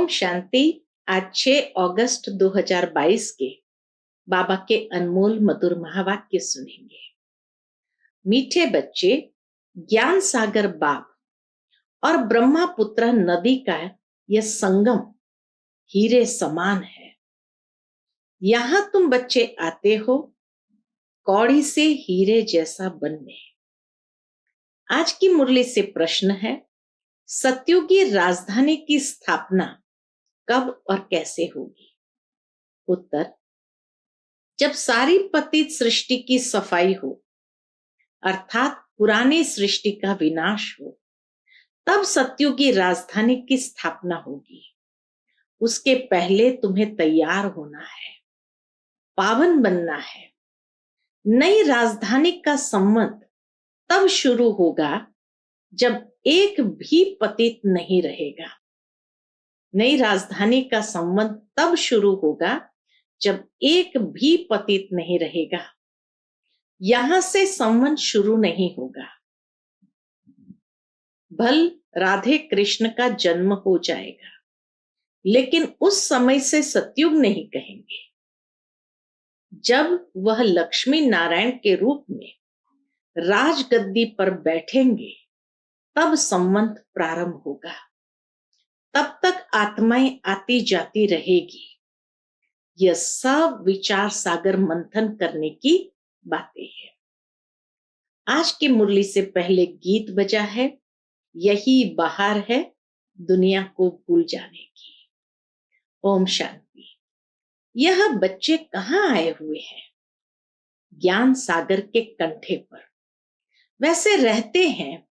ओम शांति। आज 6 अगस्त 2022 के बाबा के अनमोल मधुर महावाक्य सुनेंगे। मीठे बच्चे, ज्ञान सागर बाप और ब्रह्मपुत्र नदी का यह संगम हीरे समान है। यहां तुम बच्चे आते हो कौड़ी से हीरे जैसा बनने। आज की मुरली से प्रश्न है, सतयुगी राजधानी की स्थापना कब और कैसे होगी? उत्तर, जब सारी पतित सृष्टि की सफाई हो, अर्थात पुरानी सृष्टि का विनाश हो, तब सतयुगी राजधानी की स्थापना होगी। उसके पहले तुम्हें तैयार होना है, पावन बनना है। नई राजधानी का संबंध तब शुरू होगा जब एक भी पतित नहीं रहेगा। नई राजधानी का संबंध तब शुरू होगा जब एक भी पतित नहीं रहेगा। यहां से संबंध शुरू नहीं होगा। भल राधे कृष्ण का जन्म हो जाएगा, लेकिन उस समय से सतयुग नहीं कहेंगे। जब वह लक्ष्मी नारायण के रूप में राजगद्दी पर बैठेंगे, तब संबंध प्रारंभ होगा। तब तक आत्माएं आती जाती रहेगी। यह सब विचार सागर मंथन करने की बातें हैं। आज की मुरली से पहले गीत बजा है, यही बहार है दुनिया को भूल जाने की। ओम शांति। यह बच्चे कहाँ आए हुए हैं? ज्ञान सागर के कंठे पर। वैसे रहते हैं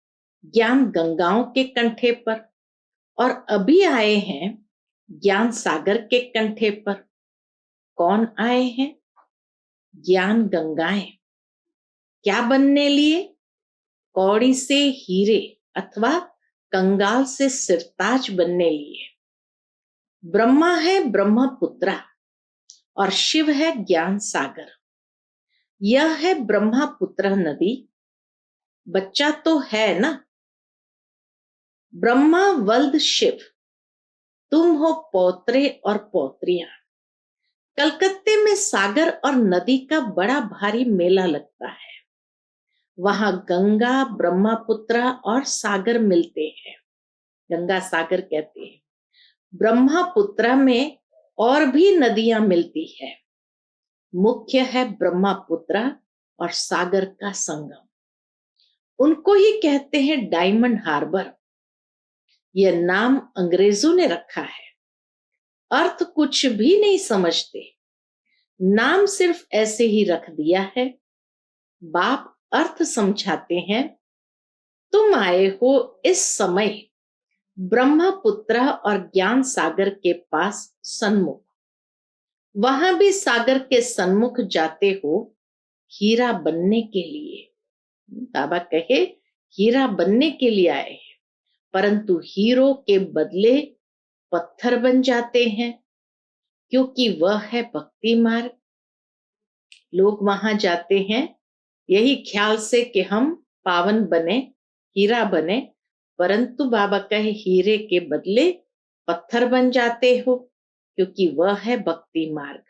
ज्ञान गंगाओं के कंठे पर, और अभी आए हैं ज्ञान सागर के कंठे पर। कौन आए हैं? ज्ञान गंगाएं। क्या बनने लिए? कौड़ी से हीरे अथवा कंगाल से सिरताज बनने लिए। ब्रह्मा है ब्रह्मपुत्रा और शिव है ज्ञान सागर। यह है ब्रह्मपुत्र नदी। बच्चा तो है ना? ब्रह्मा वल्द शिव, तुम हो पौत्रे और पौत्रियां। कलकत्ते में सागर और नदी का बड़ा भारी मेला लगता है। वहां गंगा, ब्रह्मपुत्र और सागर मिलते हैं। गंगा सागर कहते हैं। ब्रह्मपुत्र में और भी नदियां मिलती है। मुख्य है ब्रह्मपुत्र और सागर का संगम। उनको ही कहते हैं डायमंड हार्बर। यह नाम अंग्रेजों ने रखा है। अर्थ कुछ भी नहीं समझते, नाम सिर्फ ऐसे ही रख दिया है। बाप अर्थ समझाते हैं। तुम आए हो इस समय ब्रह्मपुत्र और ज्ञान सागर के पास सन्मुख। वहां भी सागर के सन्मुख जाते हो हीरा बनने के लिए। बाबा कहे हीरा बनने के लिए आए हैं, परंतु हीरो के बदले पत्थर बन जाते हैं, क्योंकि वह है भक्ति मार्ग। लोग वहां जाते हैं यही ख्याल से कि हम पावन बने, हीरा बने, परंतु बाबा कहे हीरे के बदले पत्थर बन जाते हो, क्योंकि वह है भक्ति मार्ग।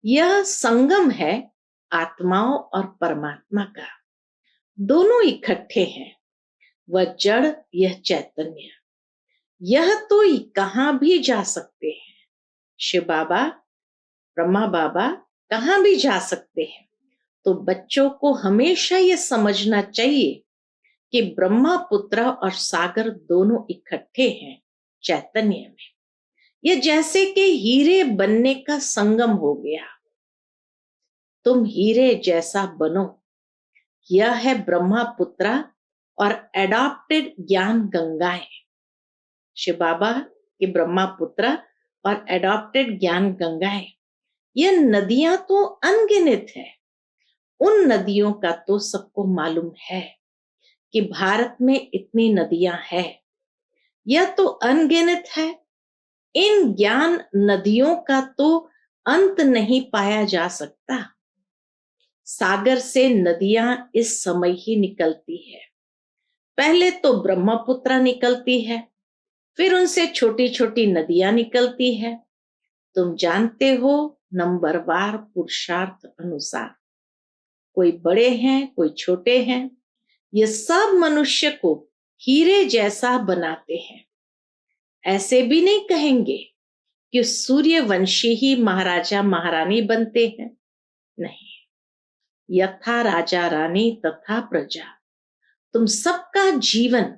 यह संगम है आत्माओं और परमात्मा का। दोनों इकट्ठे हैं। वह जड़, यह चैतन्य। यह तो कहां भी जा सकते हैं। शिव बाबा, ब्रह्मा बाबा कहां भी जा सकते हैं। तो बच्चों को हमेशा यह समझना चाहिए कि ब्रह्मपुत्र और सागर दोनों इकट्ठे हैं चैतन्य में। यह जैसे कि हीरे बनने का संगम हो गया। तुम हीरे जैसा बनो। यह है ब्रह्मपुत्र और एडॉप्टेड ज्ञान गंगाएं। शिव बाबा के ब्रह्मपुत्र और एडॉप्टेड ज्ञान गंगाएं। यह नदियां तो अनगिनत है। उन नदियों का तो सबको मालूम है कि भारत में इतनी नदियां हैं। यह तो अनगिनत है। इन ज्ञान नदियों का तो अंत नहीं पाया जा सकता। सागर से नदियां इस समय ही निकलती है। पहले तो ब्रह्मपुत्र निकलती है, फिर उनसे छोटी छोटी नदियां निकलती है। तुम जानते हो, नंबरवार पुरुषार्थ अनुसार, कोई बड़े हैं कोई छोटे हैं, ये सब मनुष्य को हीरे जैसा बनाते हैं। ऐसे भी नहीं कहेंगे कि सूर्यवंशी ही महाराजा महारानी बनते हैं, नहीं। यथा राजा रानी तथा प्रजा, तुम सबका जीवन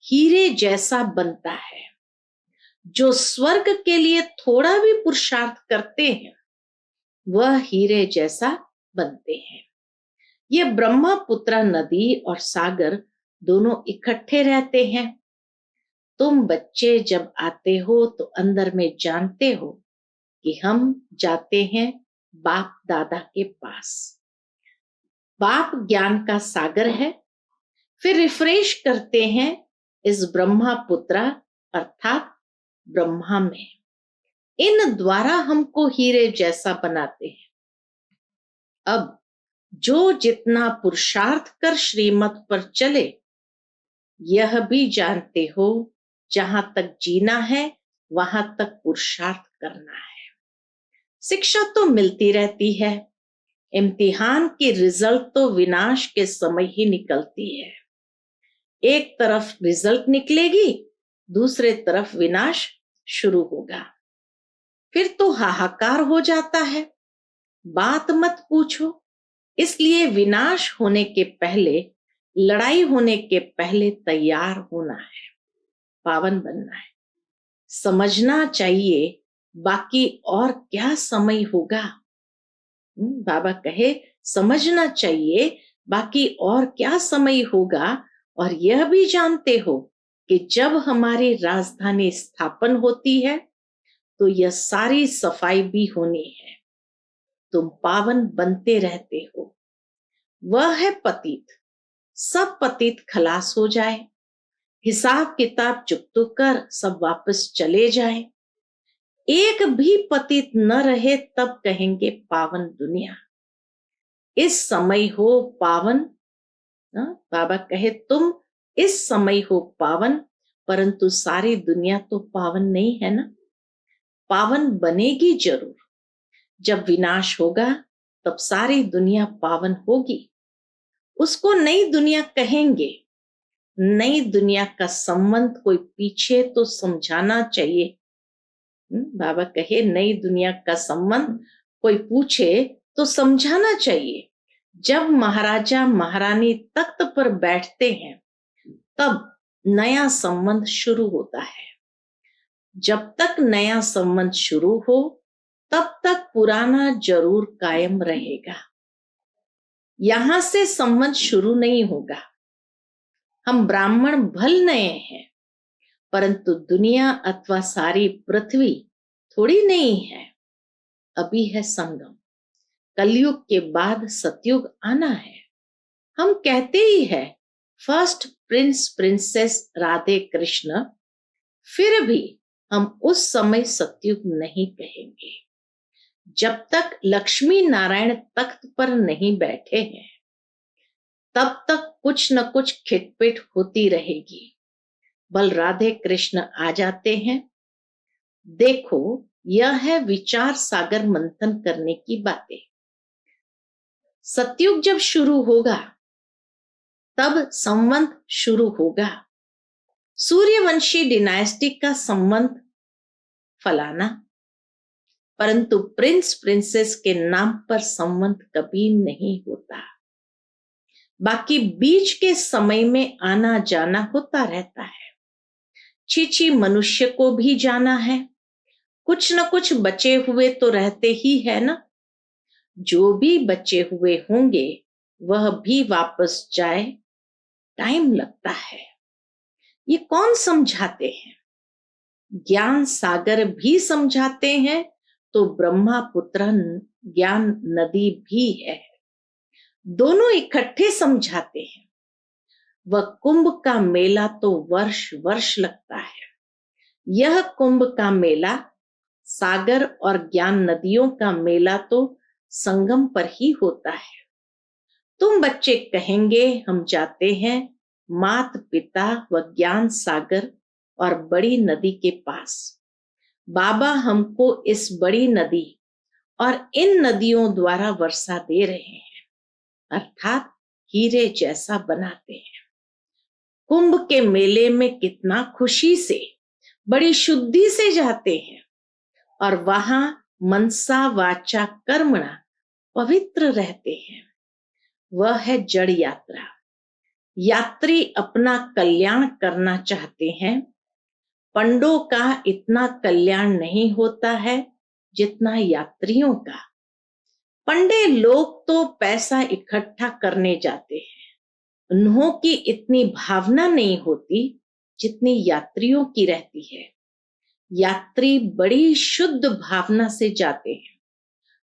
हीरे जैसा बनता है। जो स्वर्ग के लिए थोड़ा भी पुरुषार्थ करते हैं वह हीरे जैसा बनते हैं। ये ब्रह्मपुत्र नदी और सागर दोनों इकट्ठे रहते हैं। तुम बच्चे जब आते हो तो अंदर में जानते हो कि हम जाते हैं बाप दादा के पास। बाप ज्ञान का सागर है। फिर रिफ्रेश करते हैं इस ब्रह्मपुत्र अर्थात ब्रह्मा में। इन द्वारा हमको हीरे जैसा बनाते हैं। अब जो जितना पुरुषार्थ कर श्रीमत पर चले, यह भी जानते हो जहां तक जीना है वहां तक पुरुषार्थ करना है। शिक्षा तो मिलती रहती है, इम्तिहान की रिजल्ट तो विनाश के समय ही निकलती है। एक तरफ रिजल्ट निकलेगी, दूसरे तरफ विनाश शुरू होगा। फिर तो हाहाकार हो जाता है, बात मत पूछो। इसलिए विनाश होने के पहले, लड़ाई होने के पहले तैयार होना है, पावन बनना है। समझना चाहिए बाकी और क्या समय होगा। बाबा कहे समझना चाहिए बाकी और क्या समय होगा। और यह भी जानते हो कि जब हमारी राजधानी स्थापन होती है तो यह सारी सफाई भी होनी है। तुम पावन बनते रहते हो। वह है पतित, सब पतित खलास हो जाए, हिसाब किताब चुकतो कर सब वापस चले जाए, एक भी पतित न रहे, तब कहेंगे पावन दुनिया। इस समय हो पावन। बाबा कहे तुम इस समय हो पावन, परंतु सारी दुनिया तो पावन नहीं है ना। पावन बनेगी जरूर। जब विनाश होगा तब सारी दुनिया पावन होगी। उसको नई दुनिया कहेंगे। नई दुनिया का संबंध कोई पीछे तो समझाना चाहिए। बाबा कहे नई दुनिया का संबंध कोई पूछे तो समझाना चाहिए। जब महाराजा महारानी तख्त पर बैठते हैं तब नया संबंध शुरू होता है। जब तक नया संबंध शुरू हो तब तक पुराना जरूर कायम रहेगा। यहां से संबंध शुरू नहीं होगा। हम ब्राह्मण भल नए हैं, परंतु दुनिया अथवा सारी पृथ्वी थोड़ी नहीं है। अभी है संगम, कलयुग के बाद सतयुग आना है। हम कहते ही है first Prince princess Radhe Krishna, फिर भी हम उस समय सतयुग नहीं कहेंगे जब तक लक्ष्मी नारायण तख्त पर नहीं बैठे हैं। तब तक कुछ न कुछ खिटपिट होती रहेगी। बल राधे कृष्ण आ जाते हैं। देखो, यह है विचार सागर मंथन करने की बातें। सतयुग जब शुरू होगा तब संबंध शुरू होगा। सूर्यवंशी डिनाइस्टी का संबंध फलाना, परंतु प्रिंस प्रिंसेस के नाम पर संबंध कभी नहीं होता। बाकी बीच के समय में आना जाना होता रहता है। चीची मनुष्य को भी जाना है, कुछ न कुछ बचे हुए तो रहते ही है ना। जो भी बचे हुए होंगे वह भी वापस जाए, टाइम लगता है। ये कौन समझाते हैं? ज्ञान सागर भी समझाते हैं तो ब्रह्मपुत्र ज्ञान नदी भी है। दोनों इकट्ठे समझाते हैं। वह कुंभ का मेला तो वर्ष वर्ष लगता है। यह कुंभ का मेला, सागर और ज्ञान नदियों का मेला तो संगम पर ही होता है। तुम बच्चे कहेंगे हम जाते हैं मात पिता व ज्ञान सागर और बड़ी नदी के पास। बाबा हमको इस बड़ी नदी और इन नदियों द्वारा वर्षा दे रहे हैं, अर्थात हीरे जैसा बनाते हैं। कुंभ के मेले में कितना खुशी से, बड़ी शुद्धि से जाते हैं और वहां मनसा वाचा कर्मणा पवित्र रहते हैं। वह है जड़ यात्रा। यात्री अपना कल्याण करना चाहते हैं। पंडों का इतना कल्याण नहीं होता है जितना यात्रियों का। पंडे लोग तो पैसा इकट्ठा करने जाते हैं, उन्हों की इतनी भावना नहीं होती जितनी यात्रियों की रहती है। यात्री बड़ी शुद्ध भावना से जाते हैं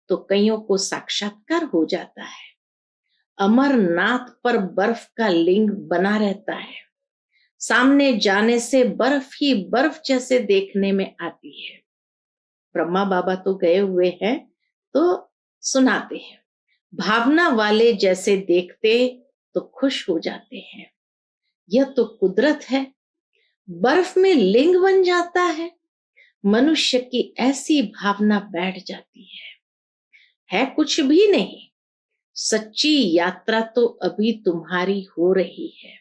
तो कईयों को साक्षात्कार हो जाता है। अमरनाथ पर बर्फ का लिंग बना रहता है, सामने जाने से बर्फ ही बर्फ जैसे देखने में आती है। ब्रह्मा बाबा तो गए हुए हैं तो सुनाते हैं, भावना वाले जैसे देखते तो खुश हो जाते हैं। यह तो कुदरत है, बर्फ में लिंग बन जाता है। मनुष्य की ऐसी भावना बैठ जाती है कुछ भी नहीं। सच्ची यात्रा तो अभी तुम्हारी हो रही है।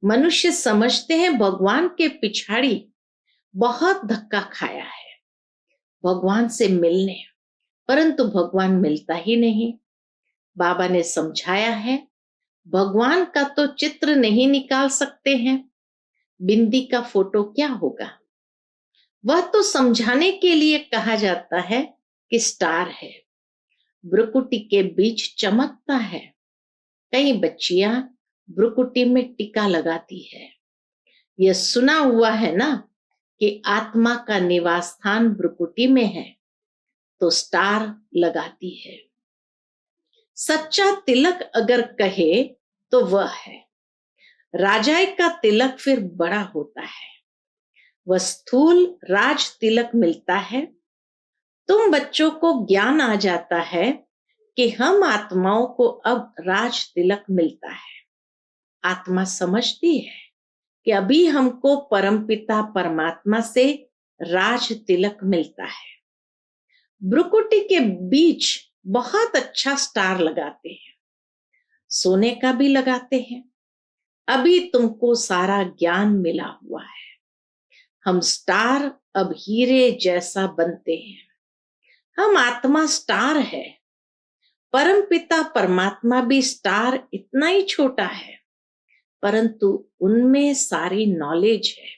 मनुष्य समझते हैं भगवान के पिछाड़ी बहुत धक्का खाया है भगवान से मिलने, परंतु भगवान मिलता ही नहीं। बाबा ने समझाया है, भगवान का तो चित्र नहीं निकाल सकते हैं, बिंदी का फोटो क्या होगा। वह तो समझाने के लिए कहा जाता है कि स्टार है, भ्रुकुटी के बीच चमकता है। कई बच्चियां भ्रुकुटी में टीका लगाती है। यह सुना हुआ है ना कि आत्मा का निवास स्थान भ्रुकुटी में है, तो स्टार लगाती है। सच्चा तिलक अगर कहे तो वह है। राजाए का तिलक फिर बड़ा होता है, वह स्थूल राज तिलक मिलता है। तुम बच्चों को ज्ञान आ जाता है कि हम आत्माओं को अब राज तिलक मिलता है। आत्मा समझती है कि अभी हमको परमपिता परमात्मा से राज तिलक मिलता है। भ्रुकुटी के बीच बहुत अच्छा स्टार लगाते हैं, सोने का भी लगाते हैं। अभी तुमको सारा ज्ञान मिला हुआ है। हम स्टार अब हीरे जैसा बनते हैं। हम आत्मा स्टार है, परमपिता परमात्मा भी स्टार इतना ही छोटा है, परंतु उनमें सारी नॉलेज है।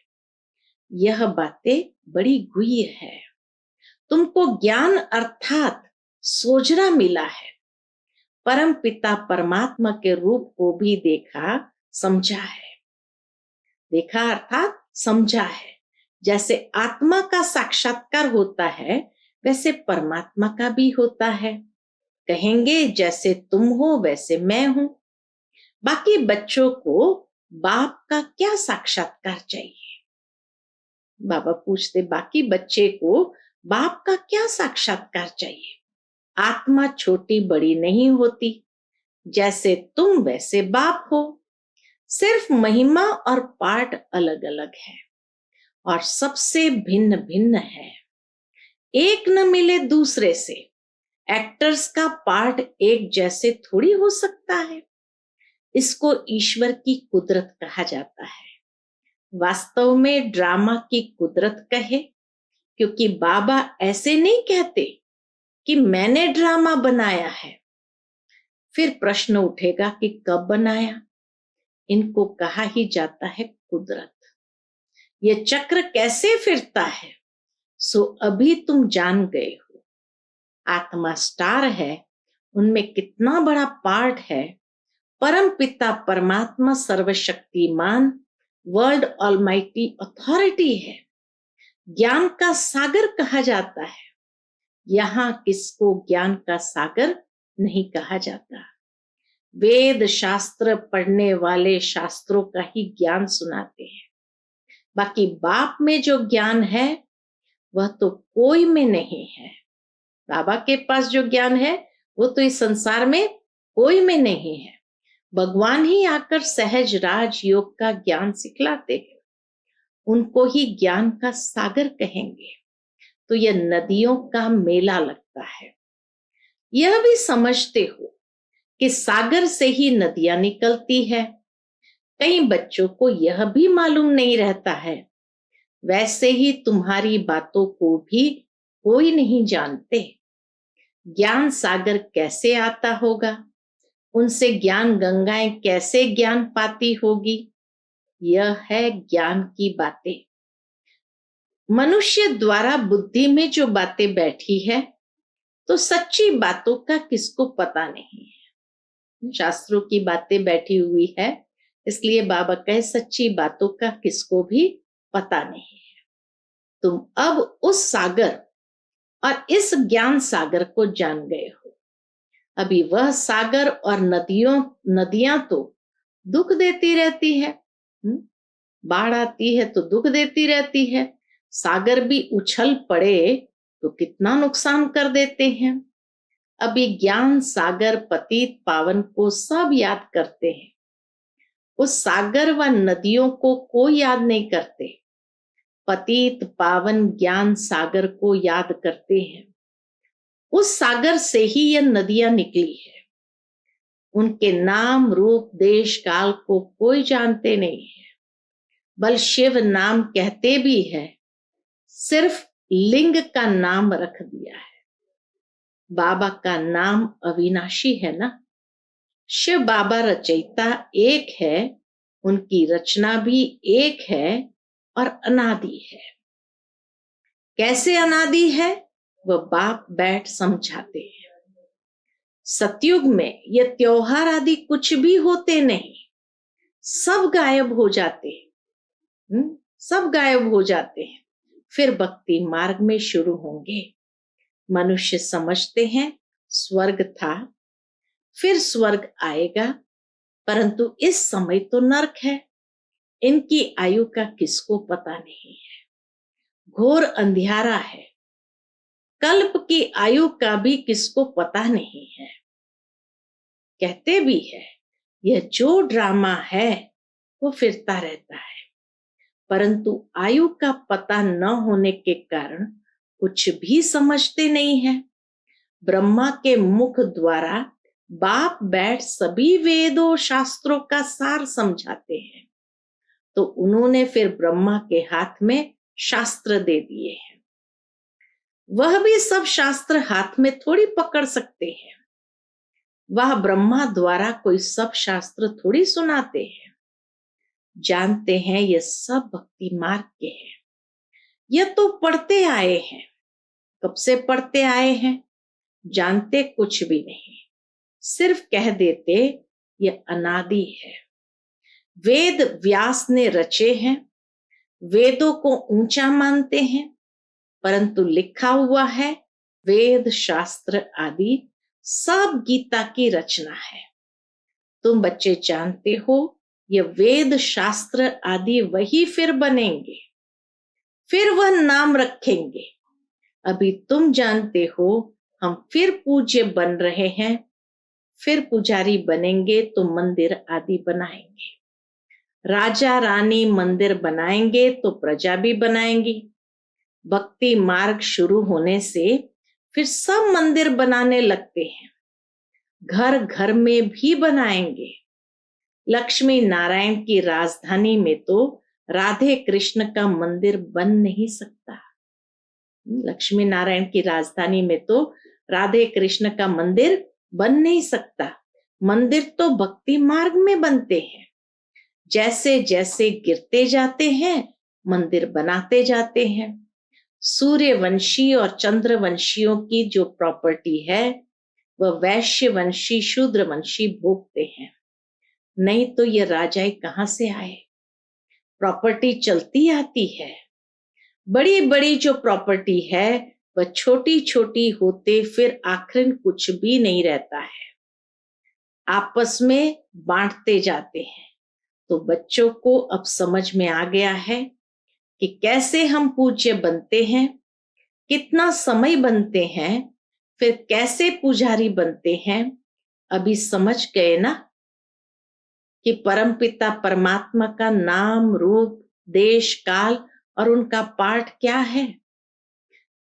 यह बातें बड़ी गूढ़ है। तुमको ज्ञान अर्थात सोजरा मिला है। परम पिता परमात्मा के रूप को भी देखा समझा है। देखा अर्थात समझा है। जैसे आत्मा का साक्षात्कार होता है वैसे परमात्मा का भी होता है। कहेंगे जैसे तुम हो वैसे मैं हूं। बाकी बच्चों को बाप का क्या साक्षात्कार चाहिए। बाबा पूछते, बाकी बच्चे को बाप का क्या साक्षात्कार चाहिए। आत्मा छोटी बड़ी नहीं होती, जैसे तुम वैसे बाप हो। सिर्फ महिमा और पार्ट अलग अलग है और सबसे भिन्न भिन्न है। एक न मिले दूसरे से। एक्टर्स का पार्ट एक जैसे थोड़ी हो सकता है। इसको ईश्वर की कुदरत कहा जाता है। वास्तव में ड्रामा की कुदरत कहे, क्योंकि बाबा ऐसे नहीं कहते कि मैंने ड्रामा बनाया है। फिर प्रश्न उठेगा कि कब बनाया। इनको कहा ही जाता है कुदरत। ये चक्र कैसे फिरता है सो अभी तुम जान गए हो। आत्मा स्टार है, उनमें कितना बड़ा पार्ट है। परम पिता परमात्मा सर्वशक्तिमान वर्ल्ड ऑलमाइटी अथॉरिटी है। ज्ञान का सागर कहा जाता है। यहां किसको ज्ञान का सागर नहीं कहा जाता। वेद शास्त्र पढ़ने वाले शास्त्रों का ही ज्ञान सुनाते हैं। बाकी बाप में जो ज्ञान है वह तो कोई में नहीं है। बाबा के पास जो ज्ञान है वो तो इस संसार में कोई में नहीं है। भगवान ही आकर सहज राज योग का ज्ञान सिखलाते हैं। उनको ही ज्ञान का सागर कहेंगे। तो यह नदियों का मेला लगता है। यह भी समझते हो कि सागर से ही नदियां निकलती है। कई बच्चों को यह भी मालूम नहीं रहता है। वैसे ही तुम्हारी बातों को भी कोई नहीं जानते। ज्ञान सागर कैसे आता होगा, उनसे ज्ञान गंगाएं कैसे ज्ञान पाती होगी, यह है ज्ञान की बातें। मनुष्य द्वारा बुद्धि में जो बातें बैठी है, तो सच्ची बातों का किसको पता नहीं है। शास्त्रों की बातें बैठी हुई है, इसलिए बाबा कहे सच्ची बातों का किसको भी पता नहीं है। तुम अब उस सागर और इस ज्ञान सागर को जान गए हो। अभी वह सागर और नदियां तो दुख देती रहती है। बाढ़ आती है तो दुख देती रहती है। सागर भी उछल पड़े तो कितना नुकसान कर देते हैं। अभी ज्ञान सागर पतित पावन को सब याद करते हैं। उस सागर व नदियों को कोई याद नहीं करते। पतित पावन ज्ञान सागर को याद करते हैं। उस सागर से ही यह नदियां निकली है। उनके नाम रूप देश काल को कोई जानते नहीं है। बल शिव नाम कहते भी है, सिर्फ लिंग का नाम रख दिया है। बाबा का नाम अविनाशी है ना। शिव बाबा रचयिता एक है, उनकी रचना भी एक है और अनादि है। कैसे अनादि है, वह बाप बैठ समझाते हैं। सतयुग में ये त्योहार आदि कुछ भी होते नहीं, सब गायब हो जाते हैं। सब गायब हो जाते हैं। फिर भक्ति मार्ग में शुरू होंगे। मनुष्य समझते हैं स्वर्ग था, फिर स्वर्ग आएगा, परंतु इस समय तो नरक है। इनकी आयु का किसको पता नहीं है। घोर अंधियारा है। कल्प की आयु का भी किसको पता नहीं है। कहते भी है यह जो ड्रामा है वो फिरता रहता है, परंतु आयु का पता न होने के कारण कुछ भी समझते नहीं है। ब्रह्मा के मुख द्वारा बाप बैठ सभी वेदों शास्त्रों का सार समझाते हैं, तो उन्होंने फिर ब्रह्मा के हाथ में शास्त्र दे दिए हैं। वह भी सब शास्त्र हाथ में थोड़ी पकड़ सकते हैं। वह ब्रह्मा द्वारा कोई सब शास्त्र थोड़ी सुनाते हैं। जानते हैं ये सब भक्ति मार्ग के हैं। यह तो पढ़ते आए हैं। कब से पढ़ते आए हैं, जानते कुछ भी नहीं, सिर्फ कह देते ये अनादि है। वेद व्यास ने रचे हैं, वेदों को ऊंचा मानते हैं, परंतु लिखा हुआ है वेद शास्त्र आदि सब गीता की रचना है। तुम बच्चे जानते हो ये वेद शास्त्र आदि वही फिर बनेंगे, फिर वह नाम रखेंगे। अभी तुम जानते हो हम फिर पूज्य बन रहे हैं, फिर पुजारी बनेंगे तो मंदिर आदि बनाएंगे। राजा रानी मंदिर बनाएंगे तो प्रजा भी बनाएंगी। भक्ति मार्ग शुरू होने से फिर सब मंदिर बनाने लगते हैं। घर घर में भी बनाएंगे। लक्ष्मी नारायण की राजधानी में तो राधे कृष्ण का मंदिर बन नहीं सकता। लक्ष्मी नारायण की राजधानी में तो राधे कृष्ण का मंदिर बन नहीं सकता। मंदिर तो भक्ति मार्ग में बनते हैं। जैसे जैसे गिरते जाते हैं मंदिर बनाते जाते हैं। सूर्यवंशी और चंद्रवंशियों की जो प्रॉपर्टी है वह वैश्यवंशी शूद्रवंशी भोगते हैं। नहीं तो ये राजाएं कहां से आए। प्रॉपर्टी चलती आती है। बड़ी बड़ी जो प्रॉपर्टी है वह छोटी छोटी होते फिर आखिर कुछ भी नहीं रहता है। आपस में बांटते जाते हैं। तो बच्चों को अब समझ में आ गया है कि कैसे हम पूज्य बनते हैं, कितना समय बनते हैं, फिर कैसे पुजारी बनते हैं। अभी समझ गए ना कि परमपिता परमात्मा का नाम रूप देश काल और उनका पाठ क्या है।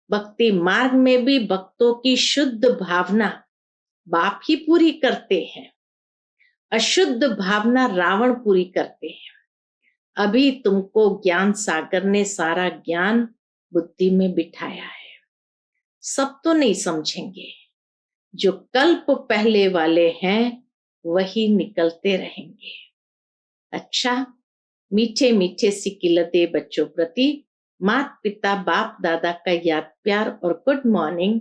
भक्ति मार्ग में भी भक्तों की शुद्ध भावना बाप ही पूरी करते हैं, अशुद्ध भावना रावण पूरी करते हैं। अभी तुमको ज्ञान सागर ने सारा ज्ञान बुद्धि में बिठाया है, सब तो नहीं समझेंगे। जो कल्प पहले वाले हैं वही निकलते रहेंगे। अच्छा, मीठे मीठे सिकिलते बच्चों प्रति माता पिता बाप दादा का याद प्यार और गुड मॉर्निंग।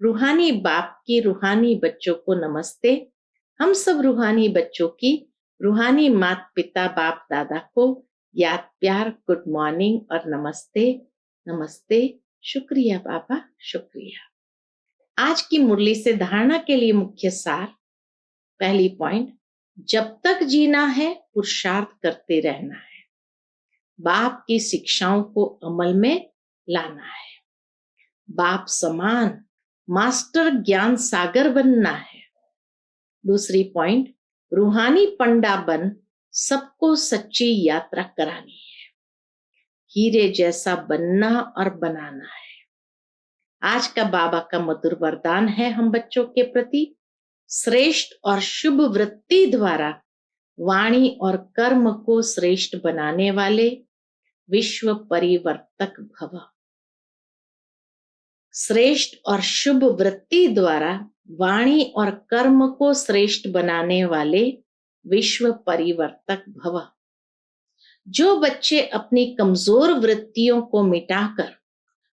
रूहानी बाप की रूहानी बच्चों को नमस्ते। हम सब रूहानी बच्चों की रूहानी माता पिता बाप दादा को याद प्यार गुड मॉर्निंग और नमस्ते। नमस्ते, शुक्रिया बाबा, शुक्रिया। आज की मुरली से धारणा के लिए मुख्य सार। पहली पॉइंट, जब तक जीना है पुरुषार्थ करते रहना है, बाप की शिक्षाओं को अमल में लाना है, बाप समान मास्टर ज्ञान सागर बनना है। दूसरी पॉइंट, रूहानी पंडा बन सबको सच्ची यात्रा करानी है, हीरे जैसा बनना और बनाना है। आज का बाबा का मधुर वरदान है हम बच्चों के प्रति, श्रेष्ठ और शुभ वृत्ति द्वारा वाणी और कर्म को श्रेष्ठ बनाने वाले विश्व परिवर्तक भव। श्रेष्ठ और शुभ वृत्ति द्वारा वाणी और कर्म को श्रेष्ठ बनाने वाले विश्व परिवर्तक भव। जो बच्चे अपनी कमजोर वृत्तियों को मिटाकर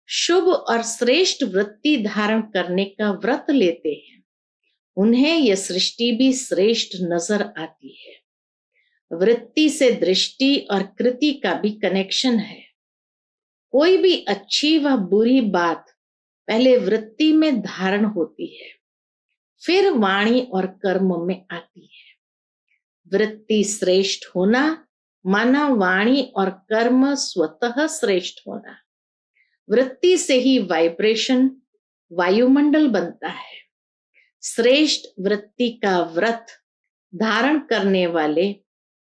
शुभ और श्रेष्ठ वृत्ति धारण करने का व्रत लेते हैं, उन्हें यह सृष्टि भी श्रेष्ठ नजर आती है। वृत्ति से दृष्टि और कृति का भी कनेक्शन है। कोई भी अच्छी व बुरी बात पहले वृत्ति में धारण होती है, फिर वाणी और कर्म में आती है। वृत्ति श्रेष्ठ होना माना वाणी और कर्म स्वतः श्रेष्ठ होना। वृत्ति से ही वाइब्रेशन वायुमंडल बनता है। श्रेष्ठ वृत्ति का व्रत धारण करने वाले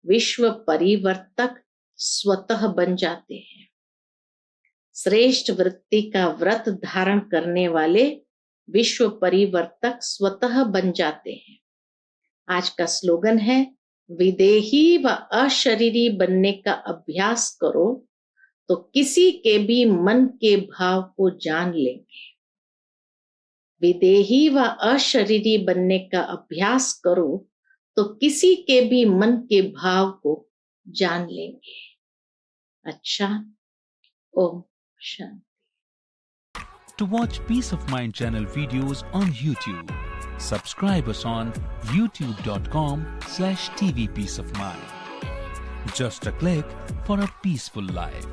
विश्व परिवर्तक स्वतः बन जाते हैं। श्रेष्ठ वृत्ति का व्रत धारण करने वाले विश्व परिवर्तक स्वतः बन जाते हैं। आज का स्लोगन है, विदेही व अशरीरी बनने का अभ्यास करो तो किसी के भी मन के भाव को जान लेंगे। विदेही व अशरीरी बनने का अभ्यास करो तो किसी के भी मन के भाव को जान लेंगे। अच्छा, Om Shanti. To watch Peace of Mind channel videos on YouTube, subscribe us on youtube.com/tvpeaceofmind. Just a click for a peaceful life.